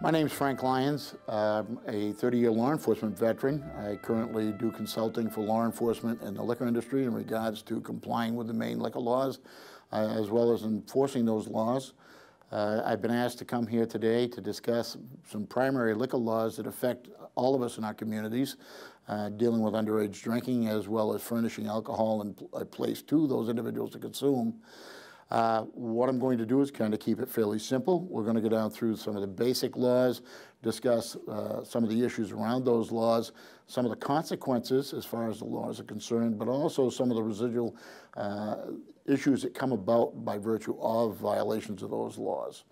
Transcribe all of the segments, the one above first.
My name's Frank Lyons. I'm a 30-year law enforcement veteran. I currently do consulting for law enforcement in the liquor industry in regards to complying with the Maine liquor laws, as well as enforcing those laws. I've been asked to come here today to discuss some primary liquor laws that affect all of us in our communities, dealing with underage drinking as well as furnishing alcohol and a place to those individuals to consume. What I'm going to do is kind of keep it fairly simple. We're going to go down through some of the basic laws, discuss some of the issues around those laws, some of the consequences as far as the laws are concerned, but also some of the residual issues that come about by virtue of violations of those laws.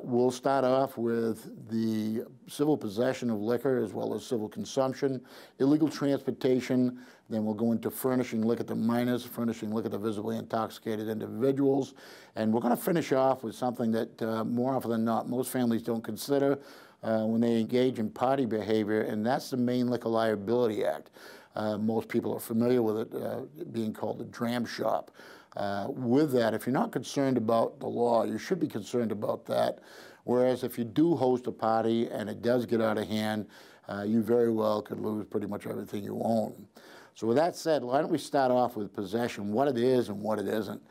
We'll start off with the civil possession of liquor as well as civil consumption, illegal transportation, then we'll go into furnishing liquor to minors, furnishing liquor to visibly intoxicated individuals, and we're going to finish off with something that more often than not most families don't consider when they engage in party behavior, and that's the Maine Liquor Liability Act. Most people are familiar with it being called the dram shop. With that, if you're not concerned about the law, you should be concerned about that. Whereas if you do host a party and it does get out of hand, you very well could lose pretty much everything you own. So with that said, why don't we start off with possession, what it is and what it isn't.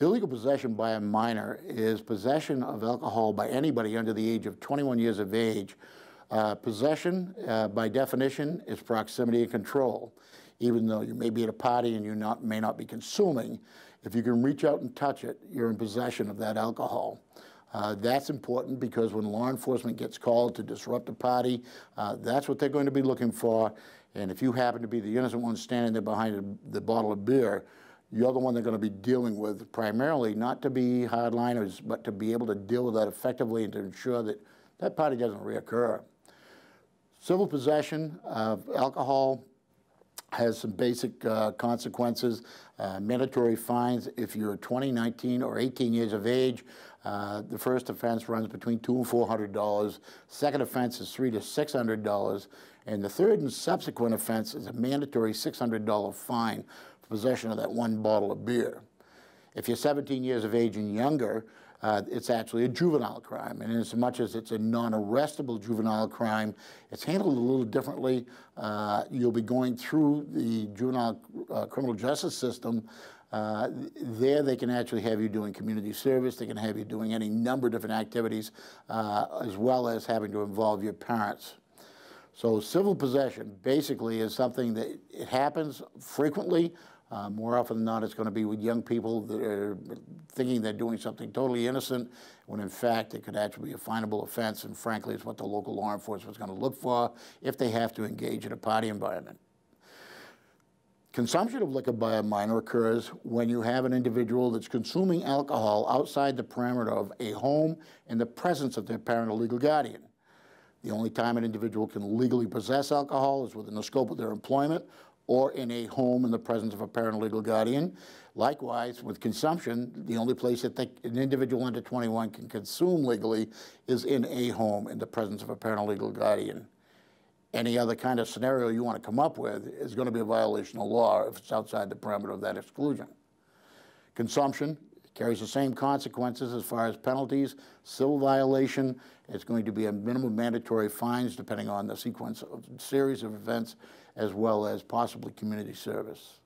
Illegal possession by a minor is possession of alcohol by anybody under the age of 21 years of age. Possession, by definition, is proximity and control. Even though you may be at a party and you may not be consuming, if you can reach out and touch it, you're in possession of that alcohol. That's important because when law enforcement gets called to disrupt a party, that's what they're going to be looking for. And if you happen to be the innocent one standing there behind the bottle of beer, you're the one they're going to be dealing with, primarily not to be hardliners, but to be able to deal with that effectively and to ensure that that party doesn't reoccur. Civil possession of alcohol has some basic consequences. Mandatory fines if you're 20, 19, or 18 years of age. The first offense runs between $200 and $400. Second offense is $300 to $600. And the third and subsequent offense is a mandatory $600 fine for possession of that one bottle of beer. If you're 17 years of age and younger, it's actually a juvenile crime, and as much as it's a non-arrestable juvenile crime, it's handled a little differently. You'll be going through the juvenile criminal justice system. There they can actually have you doing community service, they can have you doing any number of different activities, as well as having to involve your parents. So civil possession basically is something that it happens frequently. More often than not, it's going to be with young people that are thinking they're doing something totally innocent, when in fact it could actually be a finable offense, and frankly it's what the local law enforcement is going to look for if they have to engage in a party environment. Consumption of liquor by a minor occurs when you have an individual that's consuming alcohol outside the parameter of a home in the presence of their parent or legal guardian. The only time an individual can legally possess alcohol is within the scope of their employment or in a home in the presence of a parent or legal guardian. Likewise, with consumption, the only place that an individual under 21 can consume legally is in a home in the presence of a parent or legal guardian. Any other kind of scenario you want to come up with is going to be a violation of law if it's outside the parameter of that exclusion. Consumption carries the same consequences as far as penalties, civil violation. It's going to be a minimum mandatory fines depending on the sequence of series of events, as well as possibly community service.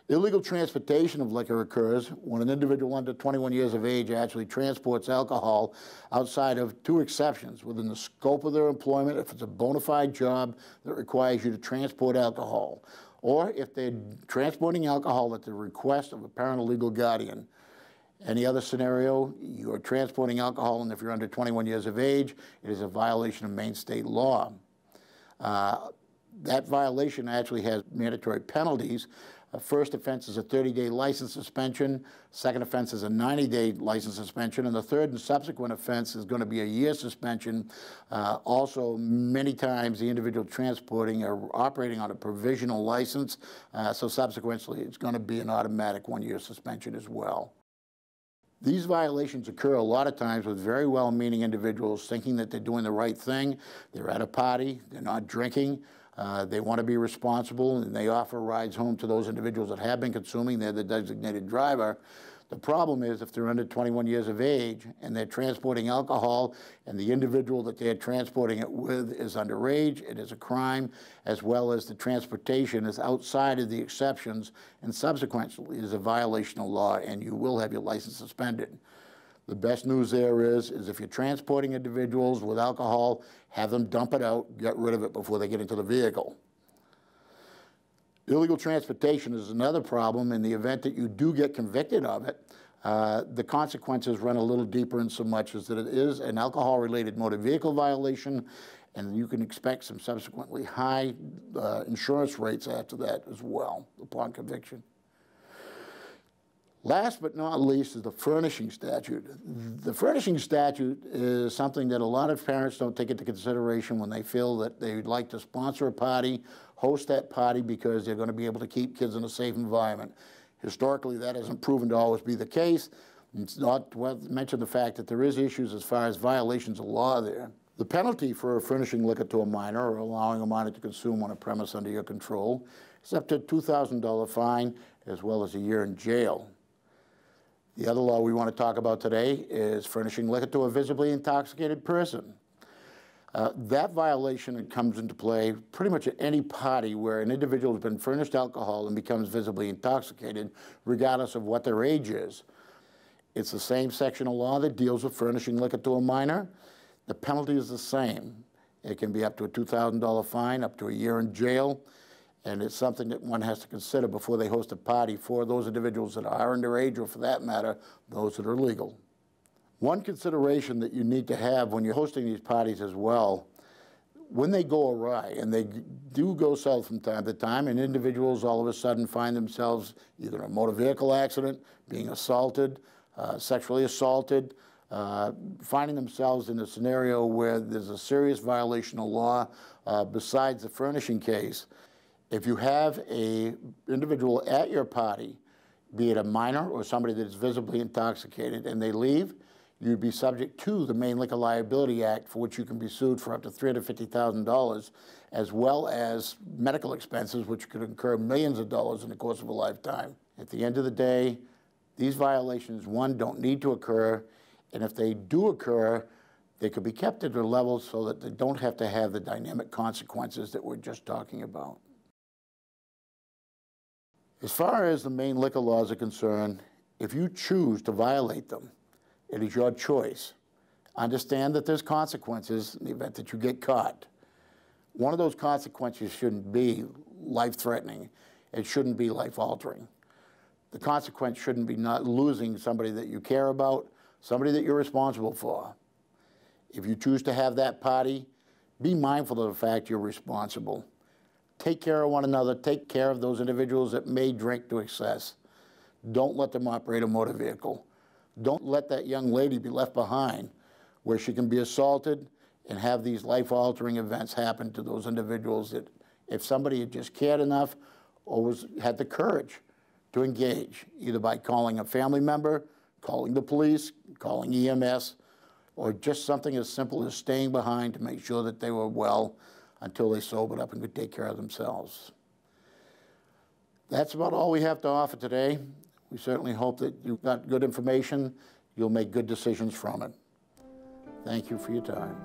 Illegal transportation of liquor occurs when an individual under 21 years of age actually transports alcohol outside of two exceptions: within the scope of their employment, if it's a bona fide job that requires you to transport alcohol, or if they're transporting alcohol at the request of a parent or legal guardian. Any other scenario, you're transporting alcohol, and if you're under 21 years of age, it is a violation of Maine state law. That violation actually has mandatory penalties. First offense is a 30-day license suspension, second offense is a 90-day license suspension, and the third and subsequent offense is going to be a year suspension. Also, many times the individual transporting or operating on a provisional license, so subsequently it's going to be an automatic one-year suspension as well. These violations occur a lot of times with very well-meaning individuals thinking that they're doing the right thing. They're at a party, they're not drinking, they want to be responsible, and they offer rides home to those individuals that have been consuming. They're the designated driver. The problem is if they're under 21 years of age and they're transporting alcohol and the individual that they're transporting it with is underage, it is a crime, as well as the transportation is outside of the exceptions and subsequently is a violation of law, and you will have your license suspended. The best news there is if you're transporting individuals with alcohol, have them dump it out, get rid of it before they get into the vehicle. Illegal transportation is another problem. In the event that you do get convicted of it, the consequences run a little deeper in so much as that it is an alcohol-related motor vehicle violation, and you can expect some subsequently high insurance rates after that as well upon conviction. Last but not least is the furnishing statute. The furnishing statute is something that a lot of parents don't take into consideration when they feel that they'd like to sponsor a party, host that party because they're going to be able to keep kids in a safe environment. Historically, that hasn't proven to always be the case. It's not well mentioned the fact that there is issues as far as violations of law there. The penalty for furnishing liquor to a minor or allowing a minor to consume on a premise under your control is up to a $2,000 fine as well as a year in jail. The other law we want to talk about today is furnishing liquor to a visibly intoxicated person. That violation comes into play pretty much at any party where an individual has been furnished alcohol and becomes visibly intoxicated, regardless of what their age is. It's the same section of law that deals with furnishing liquor to a minor. The penalty is the same. It can be up to a $2,000 fine, up to a year in jail, and it's something that one has to consider before they host a party for those individuals that are underage, or for that matter, those that are legal. One consideration that you need to have when you're hosting these parties as well, when they go awry, and they do go south from time to time, and individuals all of a sudden find themselves either in a motor vehicle accident, being assaulted, sexually assaulted, finding themselves in a scenario where there's a serious violation of law besides the furnishing case. If you have an individual at your party, be it a minor or somebody that is visibly intoxicated, and they leave, you'd be subject to the Maine Liquor Liability Act, for which you can be sued for up to $350,000, as well as medical expenses, which could incur millions of dollars in the course of a lifetime. At the end of the day, these violations, one, don't need to occur, and if they do occur, they could be kept at a level so that they don't have to have the dynamic consequences that we're just talking about. As far as the Maine liquor laws are concerned, if you choose to violate them, it is your choice. Understand that there's consequences in the event that you get caught. One of those consequences shouldn't be life-threatening. It shouldn't be life-altering. The consequence shouldn't be not losing somebody that you care about, somebody that you're responsible for. If you choose to have that party, be mindful of the fact you're responsible. Take care of one another. Take care of those individuals that may drink to excess. Don't let them operate a motor vehicle. Don't let that young lady be left behind where she can be assaulted and have these life-altering events happen to those individuals that if somebody had just cared enough or had the courage to engage, either by calling a family member, calling the police, calling EMS, or just something as simple as staying behind to make sure that they were well until they sobered up and could take care of themselves. That's about all we have to offer today. We certainly hope that you got good information. You'll make good decisions from it. Thank you for your time.